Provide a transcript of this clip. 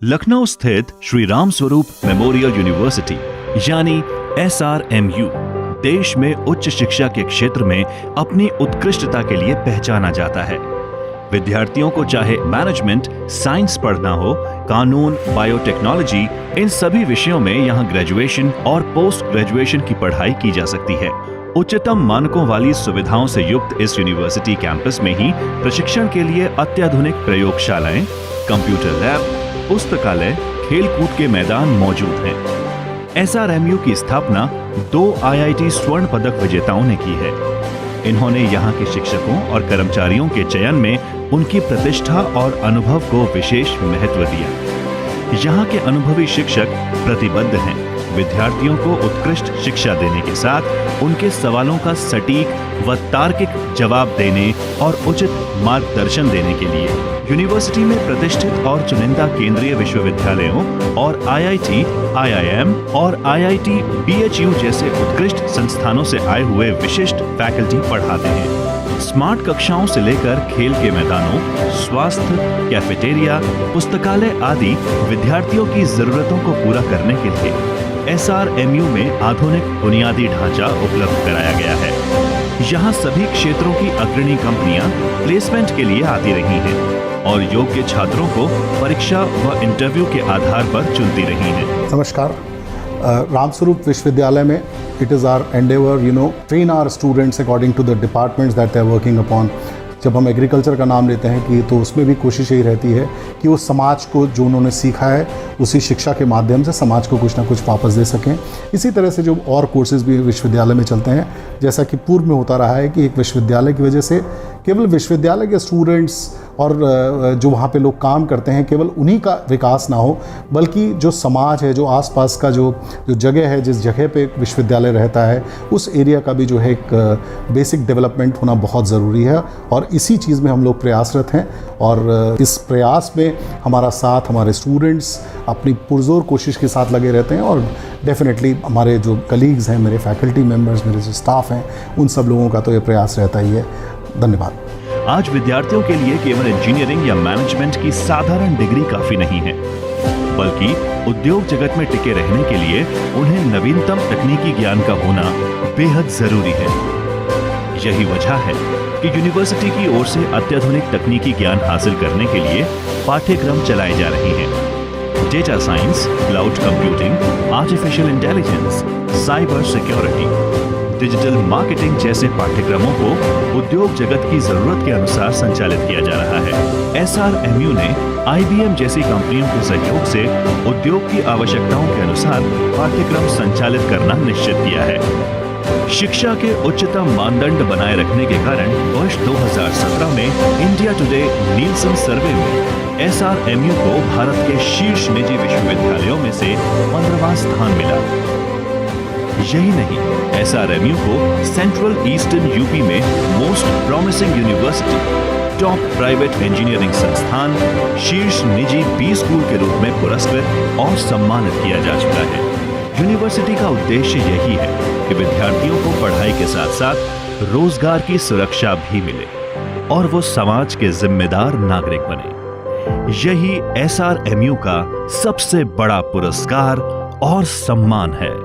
लखनऊ स्थित Shri Ram Swaroop memorial university यानी SRMU देश में उच्च शिक्षा के क्षेत्र में अपनी उत्कृष्टता के लिए पहचाना जाता है। विद्यार्थियों को चाहे मैनेजमेंट, साइंस पढ़ना हो, कानून, बायोटेक्नोलॉजी, इन सभी विषयों में यहाँ ग्रेजुएशन और पोस्ट ग्रेजुएशन की पढ़ाई की जा सकती है। उच्चतम मानकों वाली सुविधाओं से युक्त इस यूनिवर्सिटी कैंपस में ही प्रशिक्षण के लिए अत्याधुनिक प्रयोगशालाएं, कंप्यूटर लैब, पुस्तकालय, खेलकूद के मैदान मौजूद हैं। SRMU की स्थापना 2 IIT स्वर्ण पदक विजेताओं ने की है। इन्होंने यहाँ के शिक्षकों और कर्मचारियों के चयन में उनकी प्रतिष्ठा और अनुभव को विशेष महत्व दिया। यहाँ के अनुभवी शिक्षक प्रतिबद्ध हैं विद्यार्थियों को उत्कृष्ट शिक्षा देने के साथ उनके सवालों का सटीक व तार्किक जवाब देने और उचित मार्गदर्शन देने के लिए। यूनिवर्सिटी में प्रतिष्ठित और चुनिंदा केंद्रीय विश्वविद्यालयों और IIT, IIM और IIT BHU जैसे उत्कृष्ट संस्थानों से आए हुए विशिष्ट फैकल्टी पढ़ाते हैं। स्मार्ट कक्षाओं से लेकर खेल के मैदानों, स्वास्थ्य, कैफेटेरिया, पुस्तकालय आदि विद्यार्थियों की जरूरतों को पूरा करने के लिए SRMU में आधुनिक बुनियादी ढांचा उपलब्ध कराया गया है। यहाँ सभी क्षेत्रों की अग्रणी कंपनियां प्लेसमेंट के लिए आती रही हैं और योग्य छात्रों को परीक्षा व इंटरव्यू के आधार पर चुनती रही हैं। नमस्कार। रामस्वरूप विश्वविद्यालय में it is our endeavor, train our students according to the departments that they are working upon. जब हम एग्रीकल्चर का नाम लेते हैं कि तो उसमें भी कोशिश यही रहती है कि वो समाज को जो उन्होंने सीखा है उसी शिक्षा के माध्यम से समाज को कुछ ना कुछ वापस दे सकें। इसी तरह से जो और कोर्सेज भी विश्वविद्यालय में चलते हैं, जैसा कि पूर्व में होता रहा है कि एक विश्वविद्यालय की वजह से केवल विश्वविद्यालय के स्टूडेंट्स और जो वहाँ पे लोग काम करते हैं केवल उन्हीं का विकास ना हो, बल्कि जो समाज है, जो आसपास का जो जगह है, जिस जगह पे विश्वविद्यालय रहता है, उस एरिया का भी जो है एक बेसिक डेवलपमेंट होना बहुत ज़रूरी है। और इसी चीज़ में हम लोग प्रयासरत हैं और इस प्रयास में हमारा साथ हमारे स्टूडेंट्स अपनी पुरजोर कोशिश के साथ लगे रहते हैं और डेफिनेटली हमारे जो कलीग्स हैं, मेरे फैकल्टी मेंबर्स, मेरे जो स्टाफ हैं, उन सब लोगों का तो ये प्रयास रहता ही है। धन्यवाद। आज विद्यार्थियों के लिए केवल इंजीनियरिंग या मैनेजमेंट की साधारण डिग्री काफी नहीं है, बल्कि उद्योग जगत में टिके रहने के लिए उन्हें नवीनतम तकनीकी ज्ञान का होना बेहद जरूरी है। यही वजह है कि यूनिवर्सिटी की ओर से अत्याधुनिक तकनीकी ज्ञान हासिल करने के लिए पाठ्यक्रम चलाए जा रहे हैं। Data science, cloud computing, artificial intelligence, cyber security, digital marketing जैसे पाठ्यक्रमों को उद्योग जगत की जरूरत के अनुसार संचालित किया जा रहा है। SRMU ने IBM जैसी कंपनियों के सहयोग से उद्योग की आवश्यकताओं के अनुसार पाठ्यक्रम संचालित करना निश्चित किया है। शिक्षा के उच्चतम मानदंड बनाए रखने के कारण वर्ष 2017 में इंडिया टुडे नीलसन सर्वे में SRMU को भारत के शीर्ष निजी विश्वविद्यालयों में से 15वां स्थान मिला। यही नहीं, SRMU को सेंट्रल ईस्टर्न यूपी में most promising university, top private engineering संस्थान, शीर्ष निजी B स्कूल के रूप में पुरस्कृत और सम्मानित किया जा चुका है। यूनिवर्सिटी का उद्देश्य यही है कि विद्यार्थियों को पढ़ाई के साथ साथ रोजगार की सुरक्षा भी मिले और वो समाज के जिम्मेदार नागरिक बने। यही SRMU का सबसे बड़ा पुरस्कार और सम्मान है।